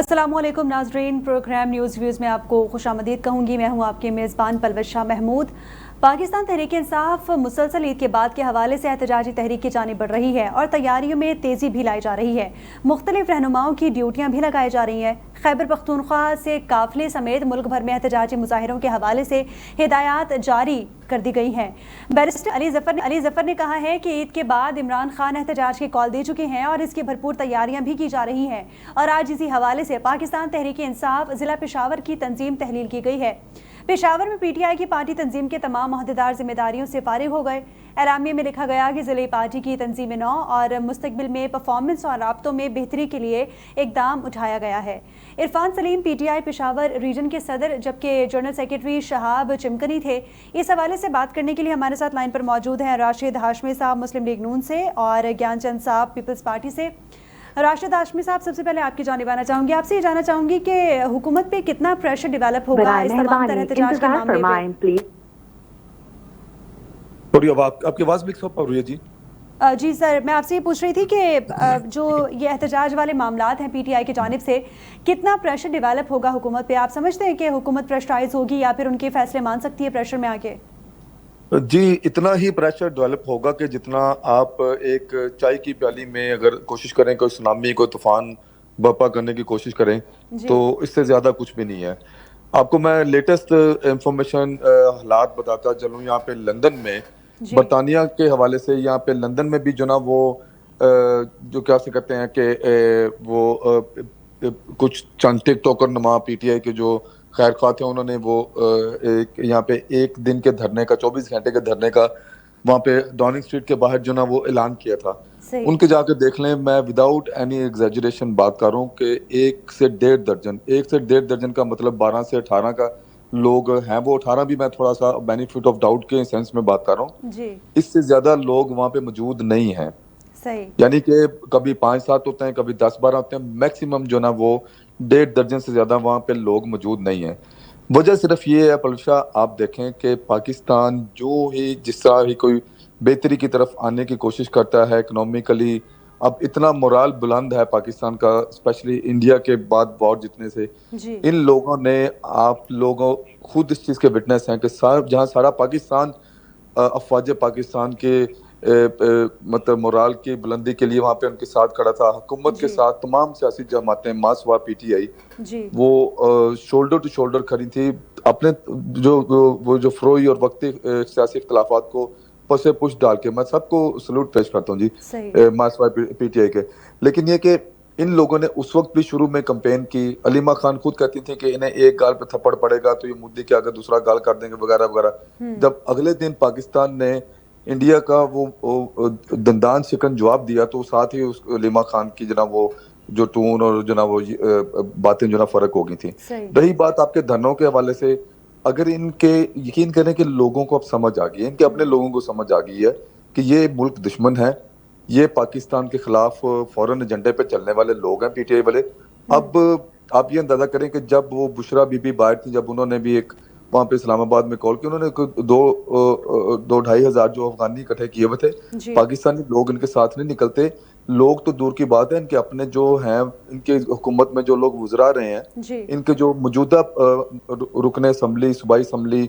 अस्सलामुअलैकुम नाज़रीन, programme news views में आपको खुशामदीद कहूँगी। मैं हूँ आपके मेज़बान परवेज़ शाह महमूद। पाकिस्तान तहरीक इंसाफ मुसलसल ईद के बाद के हवाले से एहतजाजी तहरीक की जानिब बढ़ रही है और तैयारियों में तेज़ी भी लाई जा रही है। मुख्तलिफ रहनुमाओं की ड्यूटियाँ भी लगाई जा रही हैं। खैबर पख्तूनख्वा से काफिले समेत मुल्क भर में एहतजाजी मुजाहिरों के हवाले से हिदायत जारी कर दी गई हैं। बैरिस्टर अली जफर ने कहा है कि ईद के बाद इमरान खान एहतजाज की कॉल दे चुके हैं और इसकी भरपूर तैयारियां भी की जा रही हैं। और आज इसी हवाले से पाकिस्तान तहरीक इंसाफ जिला पेशावर की तंजीम तहलील की गई है। पेशावर में पीटीआई की पार्टी तंजीम के तमाम अहदेदार जिम्मेदारियों से फारिग हो गए। एलामिया में लिखा गया कि जिले पार्टी की तंजीम नौ और मुस्तकबिल में परफॉर्मेंस और राब्तों में बेहतरी के लिए इकदाम उठाया गया है। इरफान सलीम पीटीआई पेशावर रीजन के सदर जबकि जनरल सेक्रेटरी शहाब चिमकनी थे। इस हवाले से बात करने के लिए हमारे साथ लाइन पर मौजूद हैं राशिद हाशमी साहब मुस्लिम लीग नून से और ज्ञानचंद साहब पीपल्स पार्टी से। राशिद हाशमी साहब, सबसे पहले आपकी जानिब आना चाहूंगी। आपसे ये जानना चाहूंगी कि हुकूमत पे कितना प्रेशर डेवलप होगा इस तमाम तरह एहतजाज के मामले पे? आपकी आवाज मिक्स अप हो रही है जी। जी सर, मैं आपसे ये पूछ रही थी कि जो ये एहतजाज वाले मामलात हैं पीटीआई की जानिब से, कितना प्रेशर डेवलप होगा हुकूमत पे? आप समझते हैं कि हुकूमत प्रेशराइज होगी या फिर उनके फैसले मान सकती है प्रेशर में आके? जी, इतना ही प्रेशर डेवलप होगा कि जितना आप एक चाय की प्याली में अगर कोशिश करें कोई सुनामी कोई तूफान बर्पा करने की कोशिश करें तो इससे ज्यादा कुछ भी नहीं है। आपको मैं लेटेस्ट इंफॉर्मेशन हालात बताता चलूँ। यहाँ पे लंदन में बरतानिया के हवाले से यहाँ पे लंदन में भी जो ना वो जो क्या से कहते हैं कि कुछ चंद टिकटॉकर नुमा पीटीआई के जो खैर ख्वाह थे, उन्होंने वो एक यहाँ पे एक दिन के धरने का 24 घंटे के धरने का वहाँ पे डॉनिंग स्ट्रीट के बाहर जो ना वो ऐलान किया था। उनके जाके देख लें, मैं विदाउट एनी एग्जेजरेशन बात कर रहा हूँ कि 1 से 1.5 दर्जन का मतलब 12 से 18 का लोग हैं। वो 18 भी मैं थोड़ा सा बेनिफिट ऑफ डाउट के सेंस में बात कर रहा हूँ। इससे ज्यादा लोग वहाँ पे मौजूद नहीं हैं। यानी कि कभी 5-7 होते हैं, कभी 10-12 होते हैं, मैक्सिमम जो ना वो 1.5 दर्जन से ज्यादा वहाँ पे लोग मौजूद नहीं है। वजह सिर्फ ये है पलशा, आप देखें कि पाकिस्तान जो ही जिस तरह ही कोई बेहतरी की तरफ आने की कोशिश करता है इकोनॉमिकली, अब इतना मोराल बुलंद है पाकिस्तान का, स्पेशली इंडिया के बाद वॉर जीतने से। इन लोगों ने, आप लोगों खुद इस चीज के विटनेस हैं कि जहाँ सारा पाकिस्तान अफवाज पाकिस्तान के मतलब मोराल की बुलंदी के लिए वहां पे उनके साथ खड़ा था, हुकूमत के साथ तमाम सियासी जमातें मासवा पीटीआई वो शोल्डर टू शोल्डर खड़ी थी अपने जो फ्रोई और वक्ती सियासी इख्तलाफात को पसे पुश डाल के। मैं सबको सलूट पेश करता हूँ जी मासवा पीटीआई के। लेकिन ये कि इन लोगों ने उस वक्त भी शुरू में कैंपेन की। अलीमा खान खुद कहती थी कि इन्हें एक गाल पे थप्पड़ पड़ेगा तो ये मुद्दे के आगे दूसरा गाल कर देंगे वगैरह वगैरह। जब अगले दिन पाकिस्तान ने इंडिया का वो दंदान शिकन जवाब दिया तो साथ ही उस अलीमा खान की जना वो जो टून और जना वो बातें जना फर्क हो गई थी। रही बात आपके धरनों के हवाले से, अगर इनके यकीन करें कि लोगों को अब समझ आ गई है, इनके अपने लोगों को समझ आ गई है कि ये मुल्क दुश्मन है, ये पाकिस्तान के खिलाफ फौरन एजेंडे पे चलने वाले लोग हैं पीटीआई वाले। अब आप ये अंदाजा करें कि जब वो बुशरा बीबी बाहर थी, जब उन्होंने भी एक वहां पे इस्लामाबाद में कॉल की, उन्होंने 2-2.5 हजार जो अफगानी इकट्ठे किए हुए थे, पाकिस्तानी लोग इनके साथ नहीं निकलते। लोग तो दूर की बात है, इनके अपने जो हैं, इनके हुकूमत में जो लोग गुजरा रहे हैं, इनके जो मौजूदा रुकने असम्बली, सूबाई असम्बली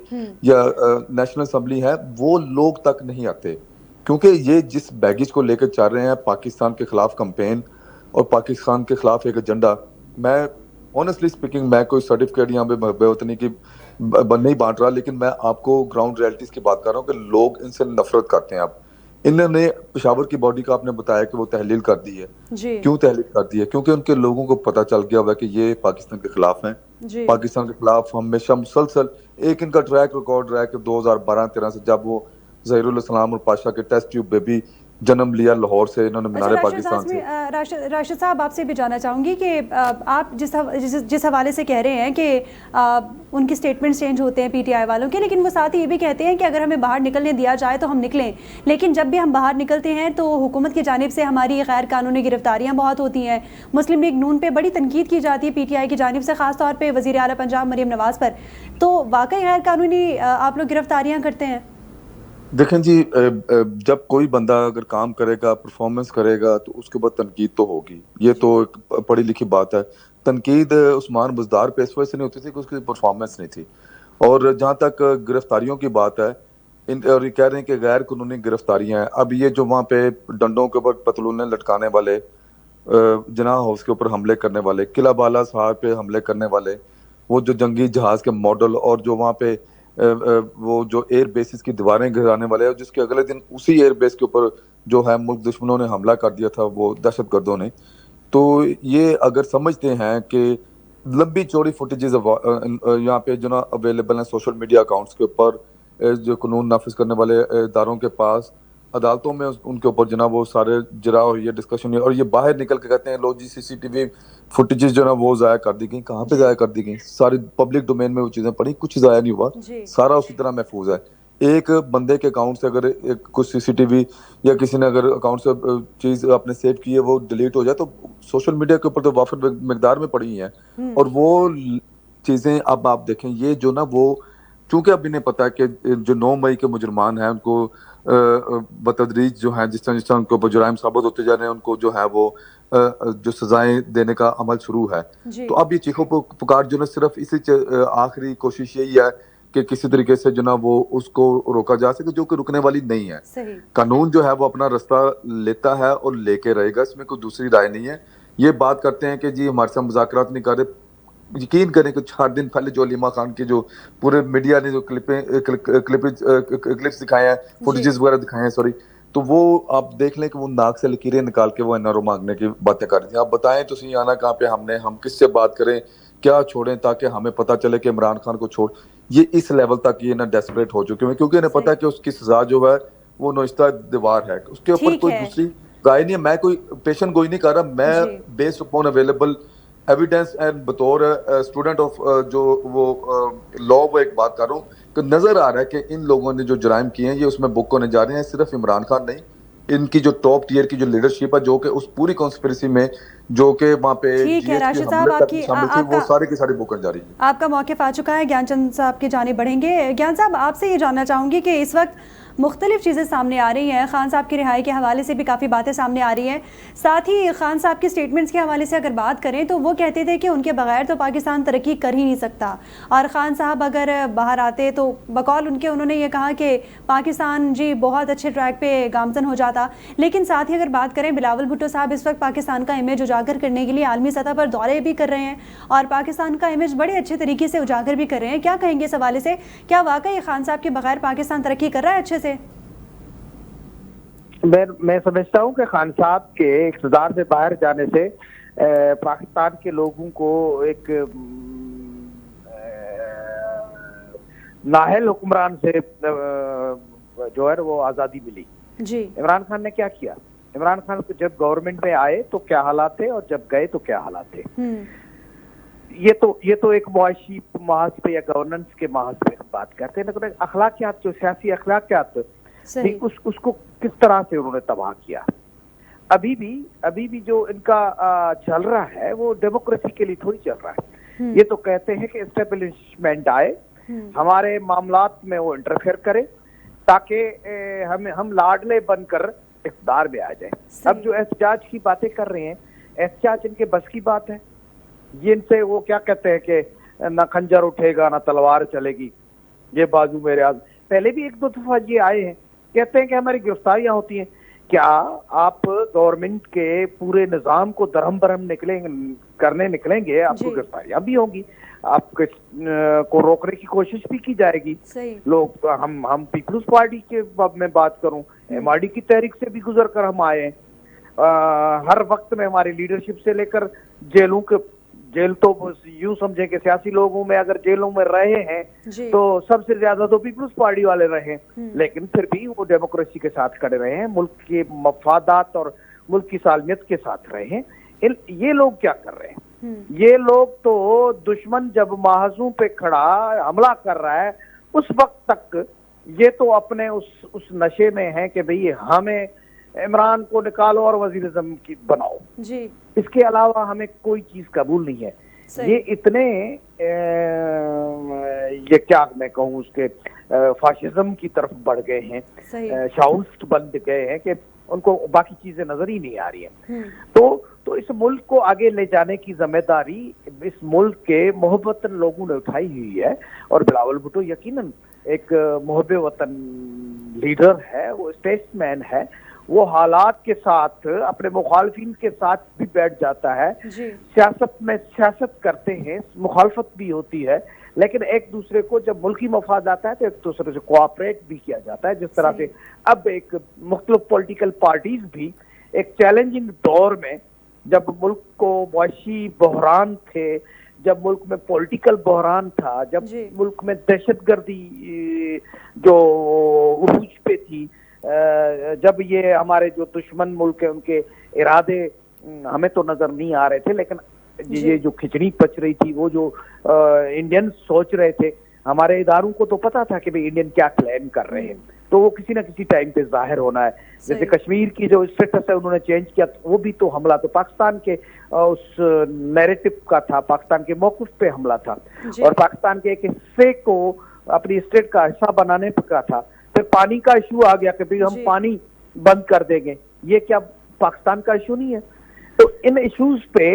या नेशनल असम्बली है, वो लोग तक नहीं आते। क्योंकि ये जिस बैगेज को लेकर चल रहे हैं, पाकिस्तान के खिलाफ कैंपेन और पाकिस्तान के खिलाफ एक एजेंडा, मैं ऑनेस्टली स्पीकिंग मैं कोई सर्टिफिकेट यहाँ पे बेवतनी की नहीं बांट रहा, लेकिन मैं आपको ग्राउंड रियलिटीज की बात कर रहा हूँ कि लोग इनसे नफरत करते हैं। अब इन्होंने पेशावर की बॉडी का आपने बताया कि वो तहलील कर दी है। क्यों तहलील कर दी है? क्योंकि उनके लोगों को पता चल गया हुआ कि ये पाकिस्तान के खिलाफ हैं। पाकिस्तान के खिलाफ हमेशा मुसलसल एक इनका ट्रैक रिकॉर्ड रहा है कि 2012-13 से जब वो ज़हीरुल इस्लाम और पाशा के टेस्ट ट्यूब बेबी जन्म लिया लाहौर से, इन्होंने मीनार पाकिस्तान से। राशिद साहब, आपसे भी जानना चाहूंगी कि आप जिस हवाले से कह रहे हैं कि उनके स्टेटमेंट्स चेंज होते हैं पीटीआई वालों के, लेकिन वो साथ ही ये भी कहते हैं कि अगर हमें बाहर निकलने दिया जाए तो हम निकलें, लेकिन जब भी हम बाहर निकलते हैं तो हुकूमत की जानिब से हमारी गैर कानूनी गिरफ्तारियाँ बहुत होती हैं। मुस्लिम लीग नून पे बड़ी तनकीद की जाती है पीटीआई की जानिब से, खासतौर पर वज़ीर आला पंजाब मरीम नवाज पर। तो वाकई गैर कानूनी आप लोग गिरफ्तारियाँ करते हैं? देखें जी, जब कोई बंदा अगर काम करेगा, परफॉर्मेंस करेगा, तो उसके बाद तनकीद तो होगी, ये तो एक पढ़ी लिखी बात है। तनकीद उस्मान बुज़दार पे इस वजह से नहीं होती थी कि उसकी परफॉर्मेंस नहीं थी। और जहाँ तक गिरफ्तारियों की बात है, और ये कह रहे हैं कि गैर कानूनी गिरफ्तारियां हैं। अब ये जो वहाँ पे डंडों के ऊपर पतलूने लटकाने वाले, जना हाउस के ऊपर हमले करने वाले, किला बाला साहब पे हमले करने वाले, वो जो जंगी जहाज के मॉडल, और जो वहाँ पे वो जो एयर बेसिस की दीवारें गिराने वाले, और जिसके अगले दिन उसी एयर बेस के ऊपर जो है मुल्क दुश्मनों ने हमला कर दिया था, वो दहशत गर्दों ने। तो ये अगर समझते हैं कि लंबी चौड़ी फुटेजेस यहाँ पे जो ना अवेलेबल हैं सोशल मीडिया अकाउंट्स के ऊपर, जो कानून नाफिज करने वाले इदारों के पास, अदालतों में उनके ऊपर जो ना वो सारे जरा और ये डिस्कशन हुई, और ये बाहर निकल के कहते हैं लो जी सीसीटीवी फुटेजेस जो ना वो जाया कर दी गई। कहाँ पे जाया कर दी गई? सारी पब्लिक डोमेन में वो चीजें पड़ी, कुछ जाया नहीं हुआ, सारा उसी तरह महफूज है। एक बंदे के अकाउंट से अगर एक कुछ सीसीटीवी या किसी ने अगर अकाउंट से चीज आपने सेव की है वो डिलीट हो जाए, तो सोशल मीडिया के ऊपर तो वाफिर मिकदार में पड़ी हैं। और वो चीजें अब आप देखें, ये जो ना वो, चूंकि अब इन्हें पता है कि जो 9 मई के मुजरमान हैं उनको बतदरीज जो है जिस तरह उनको जुराइम साबित होते जा रहे हैं, उनको जो है वो जो सजाएं देने का अमल शुरू है। तो अब ये चीखों पुकार जो ना सिर्फ इसी आखिरी कोशिश यही है कि किसी तरीके से जो ना वो उसको रोका जा सके, जो कि रुकने वाली नहीं है। कानून जो है वो अपना रास्ता लेता है और लेके रहेगा, इसमें कोई दूसरी राय नहीं है। ये बात करते हैं कि जी हमारे साथ मुज़ाकरात नहीं कर रहे, यकीन करें कि 4 दिन पहले जो अलीमा खान की जो पूरे मीडिया ने जो क्लिप्स दिखाए हैं, फुटेजेस वगैरह दिखाए हैं, सॉरी, तो वो आप देख लें कि वो नाक से लकीरें निकाल के वो एनआरओ मांगने की बातें कर रही थी। आप बताएं तो सही, आना कहाँ पे हमने, हम किससे बात करें, क्या छोड़ें ताकि हमें पता चले कि इमरान खान को छोड़। ये इस लेवल तक ये ना डेस्परेट हो चुके हैं, क्योंकि इन्हें पता है कि उसकी सजा जो है वो नौश्ता दीवार है, उसके ऊपर कोई दूसरी राय नहीं है। मैं कोई पेशेंट गोई नहीं कर रहा, मैं based upon available evidence and बतौर स्टूडेंट ऑफ जो वो लॉ वो एक बात कर रहा हूँ कि नजर आ रहा है कि इन लोगों ने जो जुराइम किए हैं ये उसमें बुक होने जा रहे हैं। सिर्फ इमरान खान नहीं, इनकी जो टॉप टियर की जो लीडरशिप है, जो कि उस पूरी कॉन्स्पिरेसी में जो कि वहाँ पे राशिद साहब आपकी शामिल थी, वो सारी की सारी बुक होने जा रही है। आपका मौक़िफ़ आ चुका है, ज्ञानचंद साहब की जानिब बढ़ेंगे। ज्ञान साहब, आपसे ये जानना चाहूँगी कि इस वक्त मुख्तलिफ चीज़ें सामने आ रही हैं, खान साहब की रिहाई के हवाले से भी काफ़ी बातें सामने आ रही हैं। साथ ही खान साहब की स्टेटमेंट्स के हवाले से अगर बात करें तो वो कहते थे कि उनके बगैर तो पाकिस्तान तरक्की कर ही नहीं सकता, और खान साहब अगर बाहर आते तो बकौल उनके उन्होंने ये कहा कि पाकिस्तान जी बहुत अच्छे ट्रैक पे गामजन हो जाता। लेकिन साथ ही अगर बात करें, बिलावल भुट्टो साहब इस वक्त पाकिस्तान का इमेज उजागर करने के लिए आलमी सतह पर दौरे भी कर रहे हैं और पाकिस्तान का इमेज बड़े अच्छे तरीके से उजागर भी कर रहे हैं। क्या कहेंगे इस हवाले से? क्या वाकई खान साहब के बगैर पाकिस्तान तरक्की कर रहा है अच्छे से? मैं समझता हूँ कि खान साहब के इक़्तिदार से बाहर जाने से पाकिस्तान के लोगों को एक नाहल हुक्मरान से जो है वो आज़ादी मिली। जी। इमरान खान ने क्या किया? इमरान खान को जब गवर्नमेंट में आए तो क्या हालात थे और जब गए तो क्या हालात थे। ये तो एक मुआशी महाज पे या गवर्नेंस के महाज पे बात करते हैं, लेकिन अखलाकियात, जो सियासी अखलाकियात उसको किस तरह से उन्होंने तबाह किया। अभी भी जो इनका चल रहा है वो डेमोक्रेसी के लिए थोड़ी चल रहा है। ये तो कहते हैं कि एस्टेब्लिशमेंट आए, हमारे मामलात में वो इंटरफेयर करे ताकि हम लाडले बनकर इक़्तिदार में आ जाए। अब जो एहतजाज की बातें कर रहे हैं, एहतजाज इनके बस की बात है। ये इनसे वो क्या कहते हैं कि ना खंजर उठेगा ना तलवार चलेगी, ये बाजू मेरे आज। पहले भी 1-2 दफा ये आए हैं, कहते हैं कि हमारी गिरफ्तारियां होती हैं। क्या आप गवर्नमेंट के पूरे निजाम को दरहम बरहम करने निकलेंगे, आपको गिरफ्तारियां भी होंगी, आपको को रोकने की कोशिश भी की जाएगी। लोग हम पीपल्स पार्टी के में बात करूं, MRD की तहरीक से भी गुजर कर हम आए हैं। हर वक्त में हमारी लीडरशिप से लेकर जेल तो यूं समझे कि सियासी लोगों में अगर जेलों में रहे हैं तो सबसे ज्यादा तो पीपल्स पार्टी वाले रहे हैं, लेकिन फिर भी वो डेमोक्रेसी के साथ खड़े रहे हैं, मुल्क के मफादात और मुल्क की सालमियत के साथ रहे हैं। ये लोग क्या कर रहे हैं? ये लोग तो दुश्मन जब महाजों पे खड़ा हमला कर रहा है उस वक्त तक ये तो अपने उस नशे में है कि भाई हमें इमरान को निकालो और वजीर आज़म की बनाओ जी। इसके अलावा हमें कोई चीज कबूल नहीं है। ये इतने ये क्या मैं कहूँ उसके फाशिज्म की तरफ बढ़ गए हैं, शाउस्ट बन गए हैं कि उनको बाकी चीजें नजर ही नहीं आ रही हैं। तो इस मुल्क को आगे ले जाने की जिम्मेदारी इस मुल्क के मोहब्बत लोगों ने उठाई हुई है, और बिलावल भुट्टो यकीनन एक मोहब्बे वतन लीडर है, वो स्टेट्समैन है, वो हालात के साथ अपने मुखालफिन के साथ भी बैठ जाता है। सियासत में सियासत करते हैं, मुखालफत भी होती है, लेकिन एक दूसरे को जब मुल्की मफाद आता है तो एक दूसरे से कोऑपरेट भी किया जाता है। जिस तरह से अब एक मुख्तलिफ पॉलिटिकल पार्टीज भी एक चैलेंजिंग दौर में, जब मुल्क को मुआशी बहरान थे, जब मुल्क में पॉलिटिकल बहरान था, जब मुल्क में दहशतगर्दी जो उरूज पे थी, जब ये हमारे जो दुश्मन मुल्क है उनके इरादे हमें तो नजर नहीं आ रहे थे, लेकिन ये जो खिचड़ी पच रही थी, वो जो इंडियन सोच रहे थे, हमारे इदारों को तो पता था कि भाई इंडियन क्या प्लान कर रहे हैं, तो वो किसी ना किसी टाइम पे जाहिर होना है। जैसे कश्मीर की जो स्टेटस है उन्होंने चेंज किया, वो भी तो हमला तो पाकिस्तान के उस नैरेटिव का था, पाकिस्तान के मौक़िफ़ पे हमला था, और पाकिस्तान के एक हिस्से को अपनी स्टेट का हिस्सा बनाने का था। फिर पानी का इशू आ गया कि भाई हम पानी बंद कर देंगे, ये क्या पाकिस्तान का इशू नहीं है? तो इन इशूज पे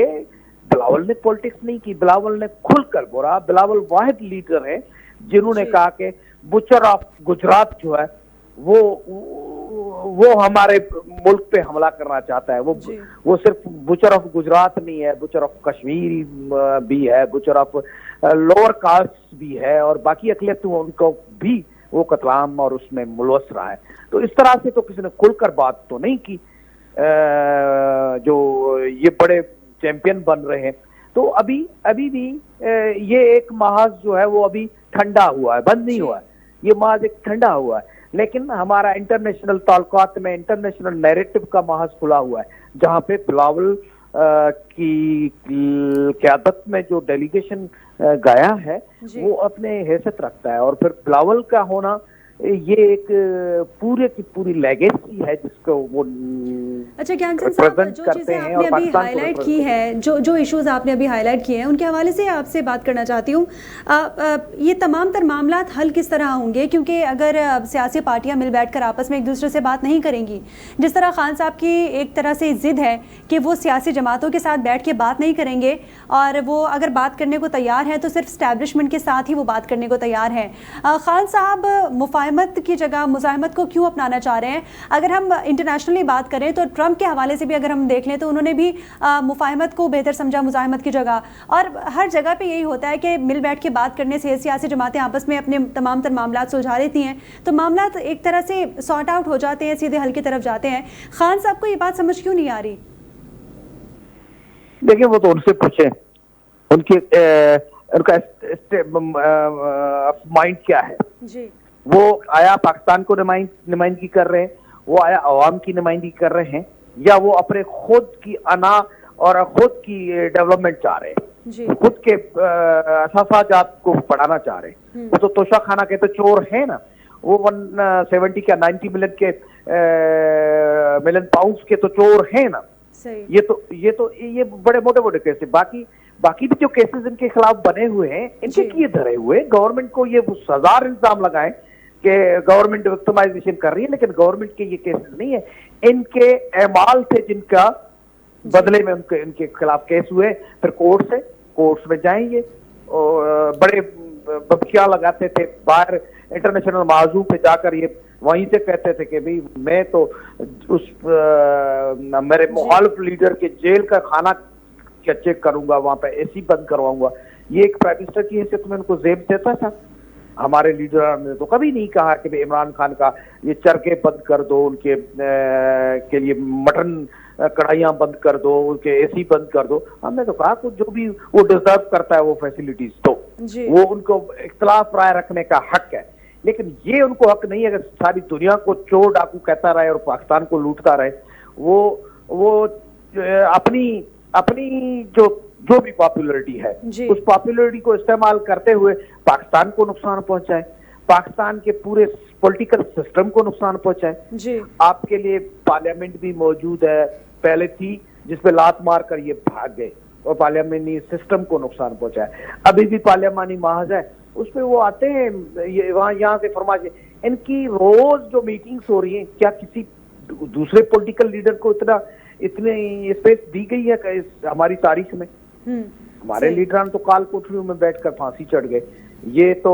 बिलावल ने पॉलिटिक्स नहीं की, बिलावल ने खुलकर बोला। बिलावल वाहिद लीडर है जिन्होंने कहा कि बुचर ऑफ गुजरात जो है वो हमारे मुल्क पे हमला करना चाहता है। वो सिर्फ बुचर ऑफ गुजरात नहीं है, बुचर ऑफ कश्मीर भी है, बुचर ऑफ लोअर कास्ट भी है, और बाकी अकलियत उनको भी वो कतलाम और उसमें मुलवस रहा है। तो इस तरह से तो किसी ने खुलकर बात तो नहीं की। जो ये बड़े चैंपियन बन रहे हैं, तो अभी भी ये एक महाज जो है वो अभी ठंडा हुआ है, बंद नहीं हुआ है, ये महाज एक ठंडा हुआ है। लेकिन हमारा इंटरनेशनल ताल्लुकात में इंटरनेशनल नैरेटिव का महाज खुला हुआ है, जहाँ पे बिलावल की क़यादत में जो डेलीगेशन गया है वो अपने हैसियत रखता है, और फिर बिलावल का होना ये एक पूरे की पूरी लेगेसी है जिसको वो अच्छा ज्ञानचंद साहब, जो चीजें आपने अभी हाईलाइट की है, जो इश्यूज आपने अभी हाईलाइट किए हैं, उनके हवाले से आपसे बात करना चाहती हूँ। ये तमाम तर मामलात हल किस तरह होंगे? क्योंकि अगर सियासी पार्टियां मिल बैठकर आपस में एक दूसरे से बात नहीं करेंगी, जिस तरह खान साहब की एक तरह से जिद है कि वो सियासी जमातों के साथ बैठ के बात नहीं करेंगे, और वो अगर बात करने को तैयार है तो सिर्फ स्टैब्लिशमेंट के साथ ही वो बात करने को तैयार है। खान साहब मुफाहमत की जगह मुज़ाहमत को क्यों अपनाना चाह रहे हैं? अगर हम इंटरनेशनली बात करें तो ट्रंप के हवाले से भी अगर हम देख लें तो उन्होंने भी मुफाहमत को बेहतर समझा मुज़ाहमत की जगह, और हर जगह पे यही होता है कि मिल बैठ के बात करने से सियासी जमातें आपस में अपने तमाम तर मामला सुलझा लेती हैं, तो मामला एक तरह से सॉर्ट आउट हो जाते हैं, सीधे हल की तरफ जाते हैं। खान साहब को ये बात समझ क्यों नहीं आ रही? देखिए, वो तो उनसे पूछे, उनकी उनका माइंड क्या है जी। वो आया पाकिस्तान को नुमाइंदगी कर रहे हैं, वो आया अवाम की नुमाइंदगी कर रहे हैं, या वो अपने खुद की अना और खुद की डेवलपमेंट चाह रहे हैं, खुद के असासाजात को बढ़ाना चाह रहे हैं। वो तो तोशा खाना के तो चोर है ना, वो 170 क्या 90 मिलियन पाउंड्स के तो चोर है ना। ये बड़े मोटे केस है। बाकी भी जो केसेस इनके खिलाफ बने हुए हैं, इनके किए धरे हुए, गवर्नमेंट को ये 1000 इल्जाम लगाए कि गवर्नमेंट विक्टिमाइजेशन कर रही है, लेकिन गवर्नमेंट के ये केसेस नहीं है, इनके एमाल थे जिनका बदले में इनके खिलाफ केस हुए। फिर कोर्ट्स में जाएंगे, और बड़े बबकियां लगाते थे बाहर इंटरनेशनल माजू पे जाकर, ये वहीं से कहते थे कि भाई मैं तो उस मेरे मुखालिफ लीडर के जेल का खाना चेक करूंगा, वहां पे एसी बंद करवाऊंगा। ये एक प्राइम मिनिस्टर की हैसियत में उनको जेब देता था। हमारे लीडर ने तो कभी नहीं कहा कि भाई इमरान खान का ये चरखे बंद कर दो, उनके के लिए मटन कढ़ाइयां बंद कर दो, उनके एसी बंद कर दो। हमने तो कहा कि जो भी वो डिजर्व करता है वो फैसिलिटीज तो वो उनको इख्तिलाफ राय रखने का हक है, लेकिन ये उनको हक नहीं है कि सारी दुनिया को चोर डाकू कहता रहे और पाकिस्तान को लूटता रहे। वो अपनी जो भी पॉपुलरिटी है उस पॉपुलरिटी को इस्तेमाल करते हुए पाकिस्तान को नुकसान पहुंचाए, पाकिस्तान के पूरे पॉलिटिकल सिस्टम को नुकसान पहुंचाए। आपके लिए पार्लियामेंट भी मौजूद है, पहले थी, जिसपे लात मार कर ये भाग गए और पार्लियामेंटी सिस्टम को नुकसान पहुंचाया। अभी भी पार्लियामानी महाज है, उसमें वो आते हैं वहाँ यहाँ से फरमाइश। इनकी रोज जो मीटिंग्स हो रही हैं, क्या किसी दूसरे पॉलिटिकल लीडर को इतने स्पेस दी गई है हमारी तारीख में? हमारे लीडरान तो काल कोठरियों में बैठकर फांसी चढ़ गए, ये तो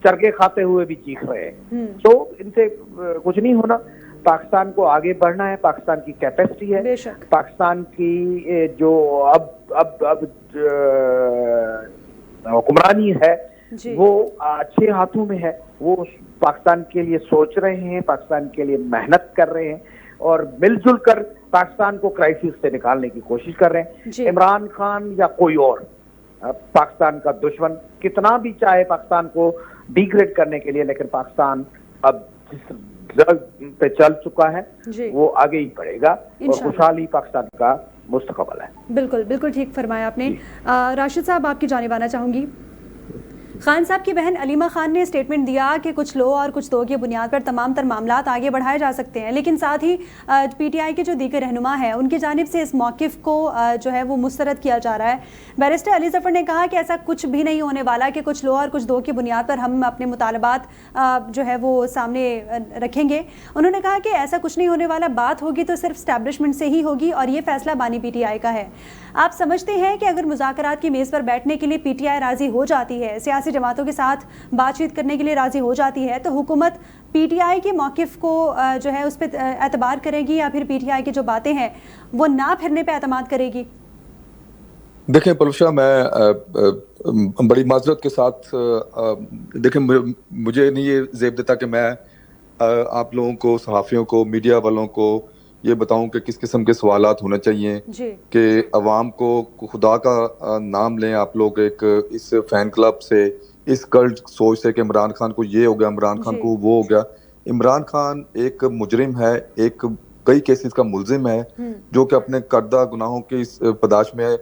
चरके खाते हुए भी चीख रहे हैं। तो इनसे कुछ नहीं होना। पाकिस्तान को आगे बढ़ना है, पाकिस्तान की कैपेसिटी है, पाकिस्तान की जो अब हुक्मरानी है वो अच्छे हाथों में है। वो पाकिस्तान के लिए सोच रहे हैं, पाकिस्तान के लिए मेहनत कर रहे हैं और मिलजुल कर पाकिस्तान को क्राइसिस से निकालने की कोशिश कर रहे हैं। इमरान खान या कोई और पाकिस्तान का दुश्मन कितना भी चाहे पाकिस्तान को डिग्रेड करने के लिए, लेकिन पाकिस्तान अब जिस पे चल चुका है वो आगे ही बढ़ेगा और खुशहाली पाकिस्तान का मुस्तकबल है। बिल्कुल बिल्कुल ठीक फरमाया आपने। राशिद साहब, आपकी जानिब आना चाहूंगी। खान साहब की बहन अलीमा खान ने स्टेटमेंट दिया कि कुछ लो और कुछ दो की बुनियाद पर तमाम तर मामलात आगे बढ़ाए जा सकते हैं, लेकिन साथ ही पीटीआई के जो दीगर रहनुमा है उनकी जानिब से इस मौक़िफ़ को जो है वो मुस्तरद किया जा रहा है। बैरिस्टर अली ज़फ़र ने कहा कि ऐसा कुछ भी नहीं होने वाला कि कुछ लो और कुछ दो की बुनियाद पर हम अपने मुतालबात जो है वो सामने रखेंगे। उन्होंने कहा कि ऐसा कुछ नहीं होने वाला, बात होगी तो सिर्फ स्टैब्लिशमेंट से ही होगी और ये फैसला बानी पीटीआई का है। आप समझते हैं कि अगर मुज़ाकरात की मेज़ पर बैठने के लिए पीटीआई राज़ी हो जाती है, सियासी जमातों के साथ बातचीत करने के लिए राज़ी हो जाती है, तो हुकूमत पीटीआई के मौक़िफ़ को जो है उस पर एतबार करेगी या फिर पीटीआई की जो बातें हैं वो ना फिरने पे एतमाद करेगी? देखें पलवशा, मैं बड़ी माजरत के साथ देखें, मुझे नहीं ये ज़ेब देता कि मैं आप लोगों को, सहाफ़ियों को, मीडिया वालों को ये बताऊं कि किस किस्म के सवालात होने चाहिए कि अवाम को खुदा का नाम लें आप लोग एक इस फैन क्लब से, इस कल्ट सोच से कि इमरान खान को ये हो गया, इमरान खान को वो हो गया। इमरान खान एक मुजरिम है, एक कई केसेस का मुलजिम है जो कि अपने करदा गुनाहों की इस पदाश में है।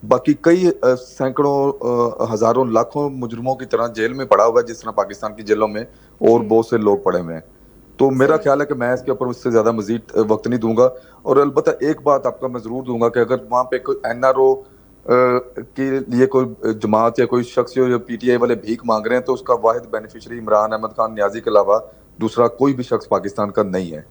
बाकी कई सैकड़ों हजारों लाखों मुजरिमों की तरह जेल में पड़ा हुआ है, जिस तरह पाकिस्तान की जेलों में और बहुत से लोग पड़े हुए हैं। तो मेरा ख्याल है कि मैं इसके ऊपर उससे ज्यादा मजीद वक्त नहीं दूंगा। और अलबत्ता एक बात आपका मैं जरूर दूंगा कि अगर वहां पे कोई एनआरओ के लिए कोई जमात या कोई शख्स या पीटीआई वाले भीख मांग रहे हैं तो उसका वाहिद बेनिफिशियरी इमरान अहमद खान नियाजी के अलावा दूसरा कोई भी शख्स पाकिस्तान का नहीं है।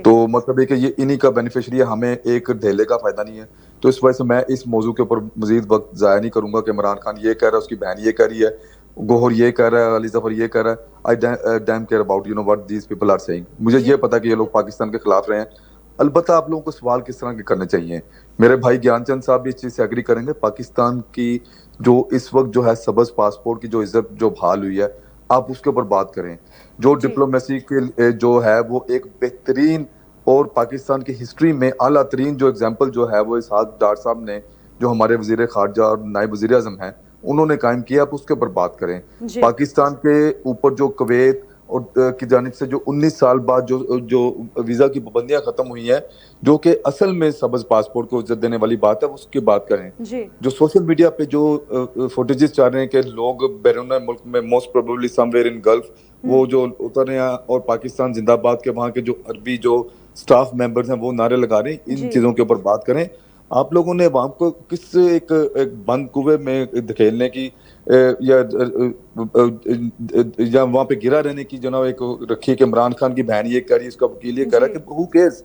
तो मतलब है कि ये इन्हीं का बेनिफिशियरी है, हमें एक ढेले का फायदा नहीं है। तो इस वजह से मैं इस मौजू के ऊपर मजीद वक्त जाया नहीं करूंगा कि इमरान खान ये कह रहा है, उसकी बहन ये कह रही है, गोहर ये कह रहा है, अली ज़फ़र ये कह रहा है। I damn care about what these people are saying. मुझे ये पता कि ये लोग पाकिस्तान के खिलाफ रहे हैं। अलबत्ता आप लोगों को सवाल किस तरह के करने चाहिए, मेरे भाई ज्ञानचंद साहब भी इस चीज से एग्री करेंगे। पाकिस्तान की जो इस वक्त जो है सबज पासपोर्ट की जो इज्जत जो बहाल हुई है, आप उसके ऊपर बात करें। जो डिप्लोमेसी के जो है वो एक बेहतरीन और पाकिस्तान की हिस्ट्री में आला तरीन जो एग्जाम्पल जो है वो इसहाक डार साहब ने, जो हमारे वजीर खारजा और नायब वजीर आजम हैं, उन्होंने कायम किया। आप उसके ऊपर बात करें। पाकिस्तान के ऊपर जो कुवैत और की जानिब से जो 19 साल बाद जो वीजा की पाबंदियां खत्म हुई हैं, जो कि असल में सबज पासपोर्ट को इज्जत देने वाली बात है, उसकी बात करें। जो सोशल मीडिया पे जो फुटेजेस चाह रहे हैं कि लोग बैरून मुल्क में most probably somewhere in gulf वो जो उतर रहे हैं और पाकिस्तान जिंदाबाद के वहां के जो अरबी जो स्टाफ मेंबर्स हैं वो नारे लगा रहे हैं, इन चीजों के ऊपर बात करें। आप लोगों ने अवाम को किस एक बंद कुएं में धकेलने की या वहां पे गिरा रहने की जो ना एक रखी कि इमरान खान की बहन ये कह रही है, इसका वकील ये कह रहा है कि who cares,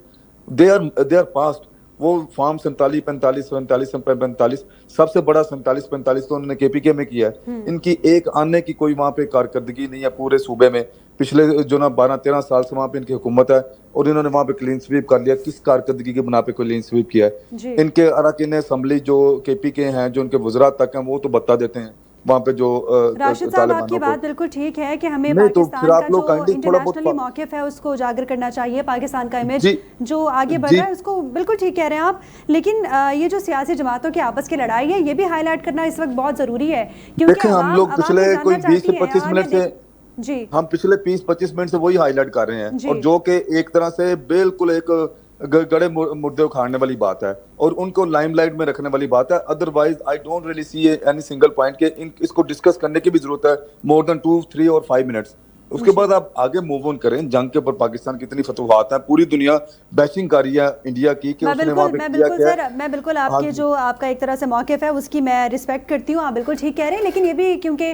they are past. वो फॉर्म 47, 45, 45 सबसे बड़ा 47, 45 तो उन्होंने केपीके में किया है। इनकी एक आने की कोई वहां पे कारकर्दगी नहीं है पूरे सूबे में। पिछले जो ना 12-13 साल से वहां पे इनकी हुकूमत है और इन्होंने वहां पे क्लीन स्वीप कर लिया। किस कारकर्दगी के बना पे क्लीन स्वीप किया है? इनके अरकान असेंबली जो केपीके हैं, जो उनके वज़रा तक हैं, वो तो बता देते हैं वहाँ पे जो राशिद साहब, आपकी बात बिल्कुल ठीक है कि हमें पाकिस्तान का जो इंटरनेशनली मौक़िफ़ है उसको उजागर करना चाहिए। पाकिस्तान का इमेज जो आगे बढ़ रहा है उसको बिल्कुल ठीक कह रहे हैं आप, लेकिन ये जो सियासी जमातों की आपस की लड़ाई है ये भी हाईलाइट करना इस वक्त बहुत जरूरी है, क्योंकि हम लोग पिछले कोई 20 से 25 मिनट से हम पिछले 20-25 मिनट से वही हाईलाइट कर रहे हैं, और जो कि एक तरह से बिल्कुल एक गड़े मुर्दे उखाड़ने वाली बात है और उनको लाइमलाइट में रखने वाली बात है। Otherwise I don't really see any single point के इसको डिस्कस करने की भी जरूरत है मोर देन 2, 3 और 5 मिनट्स। उसके बाद आप आगे मूव ऑन करें। जंग के ऊपर पाकिस्तान की इतनी फतवाहत है, पूरी दुनिया बैशिंग कर रही है इंडिया की कि उसने वहां पे किया क्या। मैं बिल्कुल आपके जो आपका एक तरह से मौक़िफ़ है उसकी मैं रिस्पेक्ट करती हूँ, आप बिल्कुल ठीक कह रहे हैं, लेकिन ये भी क्योंकि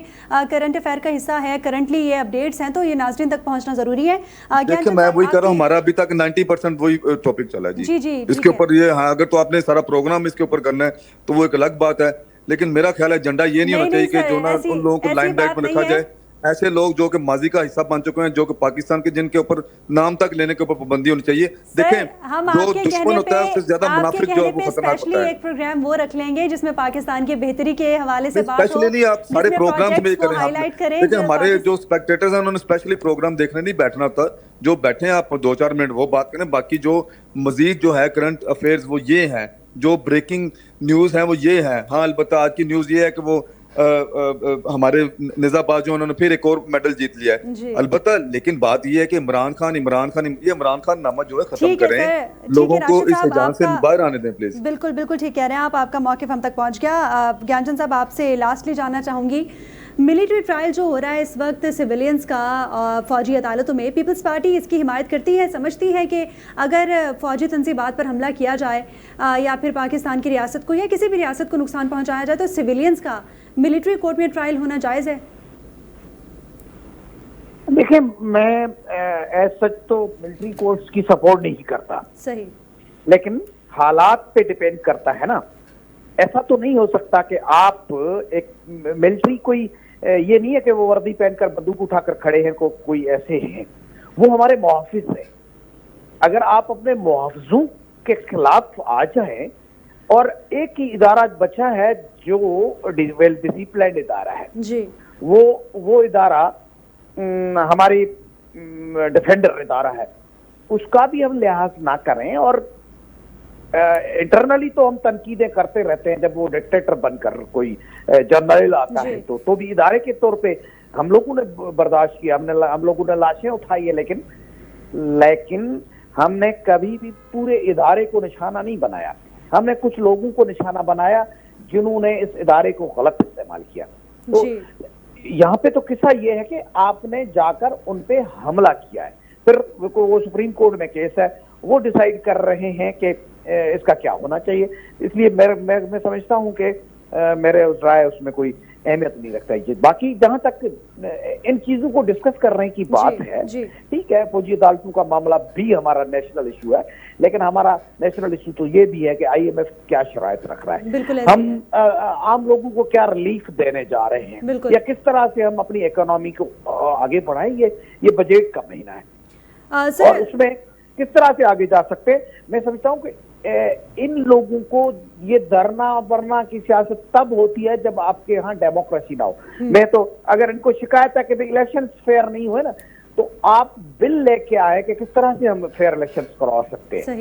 करंट अफेयर का हिस्सा है, करंटली ये अपडेट्स हैं, तो ये नाज़रीन तक पहुँचना ज़रूरी है। देखिए मैं वही कर रहा हूँ, हमारा अभी तक 90% वही टॉपिक चला है जी। इसके ऊपर ये, हाँ, अगर तो आपने सारा प्रोग्राम इसके ऊपर करना है तो वो एक अलग बात है, लेकिन मेरा ख्याल है एजेंडा ये नहीं होना चाहिए कि जो ना उन लोगों को लाइमलाइट में रखा जाए। ऐसे लोग जो कि माजी का हिस्सा बन चुके हैं, जो कि पाकिस्तान के, जिनके ऊपर नाम तक लेने के ऊपर पाबंदी होनी चाहिए। देखें, जो दुश्मन होता है उससे ज्यादा मुनाफिक जो है वो खतरनाक होता है। एक प्रोग्राम वो रख लेंगे जिसमें पाकिस्तान की बेहतरी के हवाले से बात हो। स्पेशली नहीं, आप सारे प्रोग्राम्स में करें। देखिए हमारे जो स्पेक्टेटर्स हैं उन्होंने स्पेशली प्रोग्राम देखने नहीं बैठना होता, जो बैठे हैं आप 2-4 मिनट वो बात करें। बाकी जो मजीद जो है करंट अफेयर्स वो ये हैं, जो ब्रेकिंग न्यूज है वो ये है। हाँ, अलबत्ता आज की न्यूज ये है कि वो हमारे निजाबाज जो उन्होंने फिर एक और मेडल जीत लिया है अलबत्ता, लेकिन बात ये है कि इमरान खान ये इमरान खान नामा जो है खत्म करें, लोगों को इस जान से बाहर आने दें प्लीज। बिल्कुल बिल्कुल ठीक कह रहे हैं आप, आपका मौक़िफ़ हम तक पहुंच गया। ज्ञानचंद साहब, आपसे लास्टली जानना चाहूंगी, मिलिट्री ट्रायल जो हो रहा है इस वक्त सिविलियंस का फ़ौजी अदालतों में, पीपल्स पार्टी इसकी हिमायत करती है, समझती है कि अगर फ़ौजी तंजीबात पर हमला किया जाए या फिर पाकिस्तान की रियासत को या किसी भी रियासत को नुकसान पहुंचाया जाए तो सिविलियंस का मिलिट्री कोर्ट में ट्रायल होना जायज़ है? देखिए, मैं एज सच तो मिलिट्री कोर्ट्स की सपोर्ट नहीं करता, सही, लेकिन हालात पे डिपेंड करता है ना। ऐसा तो नहीं हो सकता कि आप एक मिलिट्री कोई ये नहीं है कि वो वर्दी पहनकर बंदूक उठाकर खड़े हैं, कोई ऐसे हैं, वो हमारे मुहाफिज हैं। अगर आप अपने मुहाफिजों के खिलाफ आ जाएं, और एक ही इदारा बचा है जो वेल डिसिप्लिन्ड इदारा है जी, वो इदारा हमारी डिफेंडर इदारा है, उसका भी हम लिहाज ना करें। और इंटरनली तो हम तनकीदें करते रहते हैं, जब वो डिक्टेटर बनकर कोई जनरल आता है तो भी इदारे के तौर पे हम लोगों ने बर्दाश्त किया, हम लोगों ने लाशें उठाई है, लेकिन हमने कभी भी पूरे इदारे को निशाना नहीं बनाया। हमने कुछ लोगों को निशाना बनाया जिन्होंने इस इदारे को गलत इस्तेमाल किया। तो यहाँ पे तो किस्सा ये है कि आपने जाकर उन पे हमला किया है, फिर वो सुप्रीम कोर्ट में केस है, वो डिसाइड कर रहे हैं कि इसका क्या होना चाहिए। इसलिए मैं समझता हूँ कि मेरे राय उसमें कोई अहमियत नहीं रखता है। बाकी जहां तक इन चीजों को डिस्कस करने की बात है, ठीक है, फौजी अदालतों का मामला भी हमारा नेशनल इशू है, लेकिन हमारा नेशनल इशू तो ये भी है कि IMF क्या शराइत रख रहा है, हम आम लोगों को क्या रिलीफ देने जा रहे हैं, या किस तरह से हम अपनी इकोनॉमी को आगे बढ़ाएंगे। ये बजट का महीना है और उसमें किस तरह से आगे जा सकते हैं। मैं समझता हूँ कि इन लोगों को ये धरना वरना की सियासत तब होती है जब आपके यहाँ डेमोक्रेसी ना हो। मैं तो अगर इनको शिकायत है कि इलेक्शन फेयर नहीं हुए ना, तो आप बिल लेके आए कि किस तरह से हम फेयर इलेक्शन करवा सकते हैं।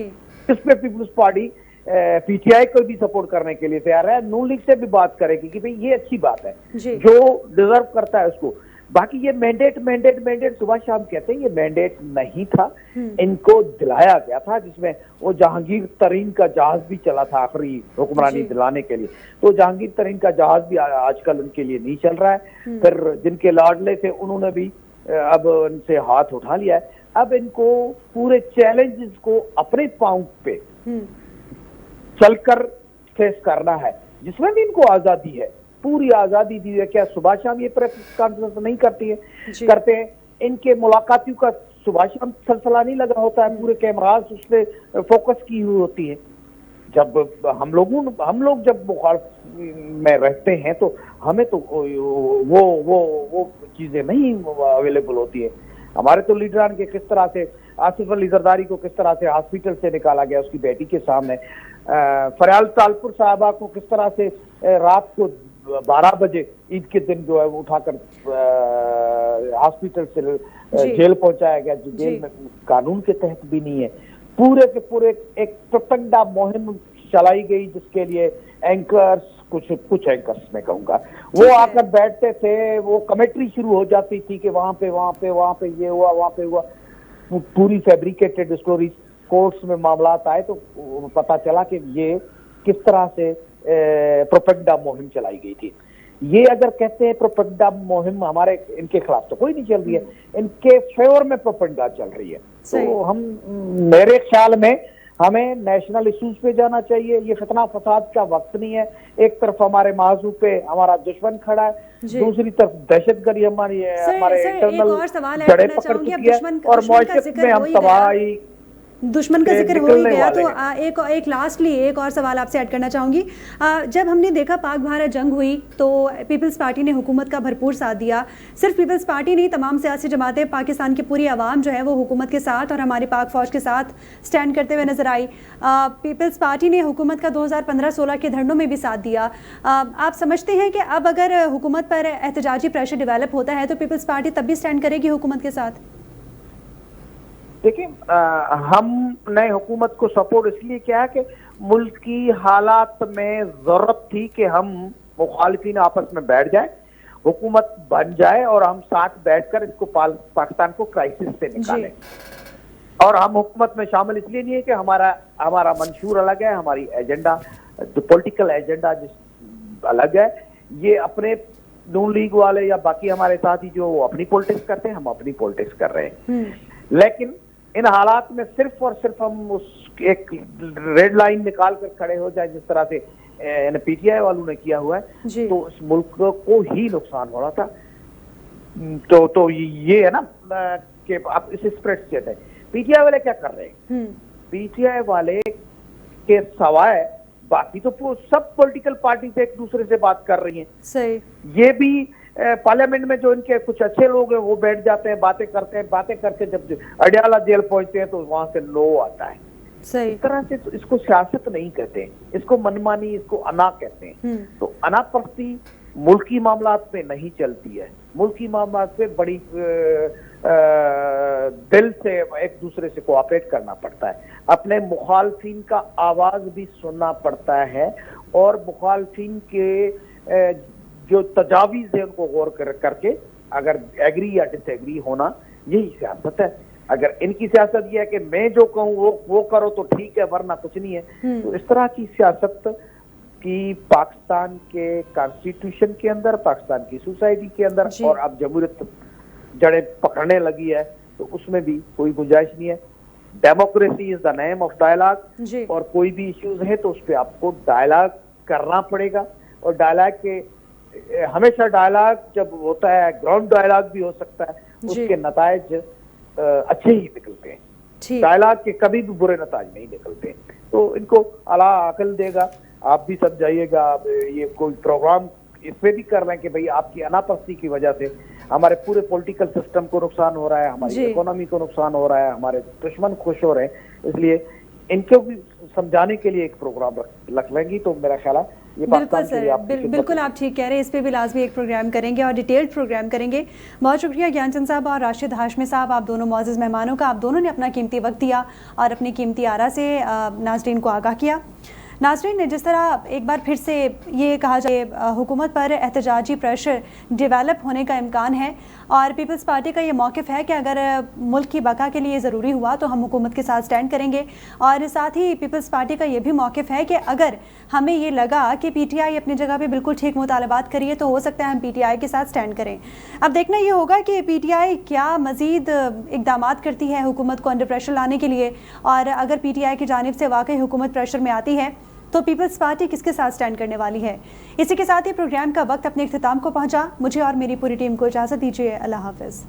इस पे पीपल्स पार्टी PTI को भी सपोर्ट करने के लिए तैयार है, नून लीग से भी बात करेगी कि भाई ये अच्छी बात है, जो डिजर्व करता है उसको। बाकी ये मैंडेट सुबह शाम कहते हैं, ये मैंडेट नहीं था, इनको दिलाया गया था, जिसमें वो जहांगीर तरीन का जहाज भी चला था आखिरी हुक्मरानी दिलाने के लिए। तो जहांगीर तरीन का जहाज भी आजकल उनके लिए नहीं चल रहा है। फिर जिनके लाडले थे उन्होंने भी अब उनसे हाथ उठा लिया है। अब इनको पूरे चैलेंजेस को अपने पांव पे चलकर फेस करना है, जिसमें भी इनको आजादी है, पूरी आजादी दी है। क्या सुबह शाम ये प्रेस कॉन्फ्रेंस नहीं करते हैं? इनके मुलाकातियों का सुबह शाम सिलसिला नहीं लगा होता है, पूरे कैमरास उस पर फोकस की हुई होती है। जब हम लोग जब मुखालफ में रहते हैं तो हमें तो वो चीजें नहीं अवेलेबल होती है। हमारे तो लीडरान के किस तरह से, आसिफ अली जरदारी को किस तरह से हॉस्पिटल से निकाला गया उसकी बेटी के सामने, फरयाल तालपुर साहबा को किस तरह से रात को 12 बजे ईद के दिन जो है वो उठाकर हॉस्पिटल से जेल पहुंचाया गया, जो जेल में कानून के तहत भी नहीं है। पूरे के पूरे एक प्रोपेगेंडा मुहिम चलाई गई, जिसके लिए एंकर्स, कुछ एंकर्स मैं कहूंगा, वो आकर बैठते थे, वो कमेंट्री शुरू हो जाती थी कि वहां पे ये हुआ, वहां पे हुआ, पूरी फैब्रिकेटेड स्टोरीज। कोर्ट्स में मामला आए तो पता चला कि ये किस तरह से प्रोपेगेंडा मुहिम चलाई गई थी। ये अगर कहते हैं प्रोपेगेंडा मुहिम हमारे इनके खिलाफ, तो कोई नहीं चल रही है, इनके फेवर में प्रोपेगेंडा चल रही है। तो हम, मेरे ख्याल में हमें नेशनल इश्यूज पे जाना चाहिए। ये फितना फसाद का वक्त नहीं है। एक तरफ हमारे माजू पे हमारा दुश्मन खड़ा है, दूसरी तरफ दहशतगर्दी हमारे इंटरनल जड़ें पकड़ चुकी है, और मौशत में हम तबाही, दुश्मन का जिक्र हो ही गया तो एक लास्टली एक और सवाल आपसे ऐड करना चाहूँगी। जब हमने देखा पाक भारत जंग हुई तो पीपल्स पार्टी ने हुकूमत का भरपूर साथ दिया। सिर्फ पीपल्स पार्टी नहीं, तमाम सियासी जमातें, पाकिस्तान की पूरी आवाम जो है वो हुकूमत के साथ और हमारी पाक फौज के साथ स्टैंड करते हुए नजर आई। पीपल्स पार्टी ने हुकूमत का 2015-16 के धरनों में भी साथ दिया। आप समझते हैं कि अब अगर हुकूमत पर एहतजाजी प्रेशर डेवलप होता है तो पीपल्स पार्टी तब भी स्टैंड करेगी हुकूमत के साथ? देखिए, हमने हुकूमत को सपोर्ट इसलिए किया है कि मुल्क की हालात में जरूरत थी कि हम मुखालिफिन आपस में बैठ जाए, हुकूमत बन जाए और हम साथ बैठकर इसको पाकिस्तान को क्राइसिस से निकालें। और हम हुकूमत में शामिल इसलिए नहीं है कि हमारा मंशूर अलग है, हमारी एजेंडा, जो पॉलिटिकल एजेंडा अलग है। ये अपने नून लीग वाले या बाकी हमारे साथी जो अपनी पॉलिटिक्स करते हैं, हम अपनी पॉलिटिक्स कर रहे हैं। लेकिन इन हालात में सिर्फ और सिर्फ हम उस एक रेड लाइन निकाल कर खड़े हो जाए, जिस तरह से पीटीआई वालों ने किया हुआ है, तो इस मुल्क को ही नुकसान हो रहा था। तो ये है ना कि आप इसे स्प्रेडशीट है। पीटीआई वाले क्या कर रहे हैं? पीटीआई वाले के सवाए बाकी तो सब पॉलिटिकल पार्टी से एक दूसरे से बात कर रही हैं। सही। ये भी पार्लियामेंट में जो इनके कुछ अच्छे लोग हैं वो बैठ जाते हैं, बातें करते हैं, बातें करके जब अडियाला जेल पहुंचते हैं तो वहां से नो आता है। सही। इस तरह से तो इसको सियासत नहीं कहते, इसको मनमानी, इसको अना कहते हैं। तो अनापरस्ती मुल्की मामलात में नहीं चलती है। मुल्की मामलात पे बड़ी दिल से एक दूसरे से कोऑपरेट करना पड़ता है, अपने मुखालफिन का आवाज भी सुनना पड़ता है, और मुखालफिन के जो तजावीज है उनको गौर करके अगर एग्री या डिसएग्री होना, यही सियासत है। अगर इनकी सियासत ये है कि मैं जो कहूँ वो करो तो ठीक है, वरना कुछ नहीं है, तो इस तरह की सियासत की पाकिस्तान के कॉन्स्टिट्यूशन के अंदर, पाकिस्तान की सोसाइटी के अंदर, और अब जमहूरियत जड़ें पकड़ने लगी है, तो उसमें भी कोई गुंजाइश नहीं है। Democracy is the name of dialogue, और कोई भी इश्यूज है तो उस पर आपको डायलॉग करना पड़ेगा। और डायलॉग के हमेशा डायलॉग जब होता है, ग्राउंड डायलॉग भी हो सकता है, उसके नतायज अच्छे ही निकलते हैं। डायलॉग के कभी भी बुरे नतायज नहीं निकलते। तो इनको अल्लाह अकल देगा। आप भी समझाइएगा, ये कोई प्रोग्राम इसमें भी कर रहे हैं कि भाई आपकी अनापस्थिति की वजह से हमारे पूरे पॉलिटिकल सिस्टम को नुकसान हो रहा है, हमारी इकोनॉमी को नुकसान हो रहा है, हमारे दुश्मन खुश हो रहे हैं। इसलिए इनको भी समझाने के लिए एक प्रोग्राम रख लेंगी, तो मेरा ख्याल है ये बिल्कुल सर, बिल्कुल आप ठीक कह रहे हैं। इस पे भी लाजमी एक प्रोग्राम करेंगे और डिटेल्ड प्रोग्राम करेंगे। बहुत शुक्रिया ज्ञानचंद साहब और राशिद हाशमी साहब, आप दोनों मौजूद मेहमानों का। आप दोनों ने अपना कीमती वक्त दिया और अपनी कीमती आरा से नाज़रीन को आगाह किया। नाज़रीन, जिस तरह एक बार फिर से ये कहा जाए हुकूमत पर एहतजाजी प्रेशर डेवलप होने का इम्कान है, और पीपल्स पार्टी का ये मौक़िफ़ है कि अगर मुल्क की बका के लिए ज़रूरी हुआ तो हम हुकूमत के साथ स्टैंड करेंगे। और साथ ही पीपल्स पार्टी का ये भी मौक़िफ़ है कि अगर हमें ये लगा कि पीटीआई अपनी जगह पे बिल्कुल ठीक मुतालबात करिए तो हो सकता है हम पीटीआई के साथ स्टैंड करें। अब देखना ये होगा कि पीटीआई क्या मज़ीद इक़दाम करती है हुकूमत को अंडर प्रेशर लाने के लिए, और अगर पीटीआई की जानिब से वाकई हुकूमत प्रेशर में आती है तो पीपल्स पार्टी किसके साथ स्टैंड करने वाली है। इसी के साथ ही प्रोग्राम का वक्त अपने इख्तिताम को पहुंचा। मुझे और मेरी पूरी टीम को इजाज़त दीजिए। अल्लाह हाफ़िज़।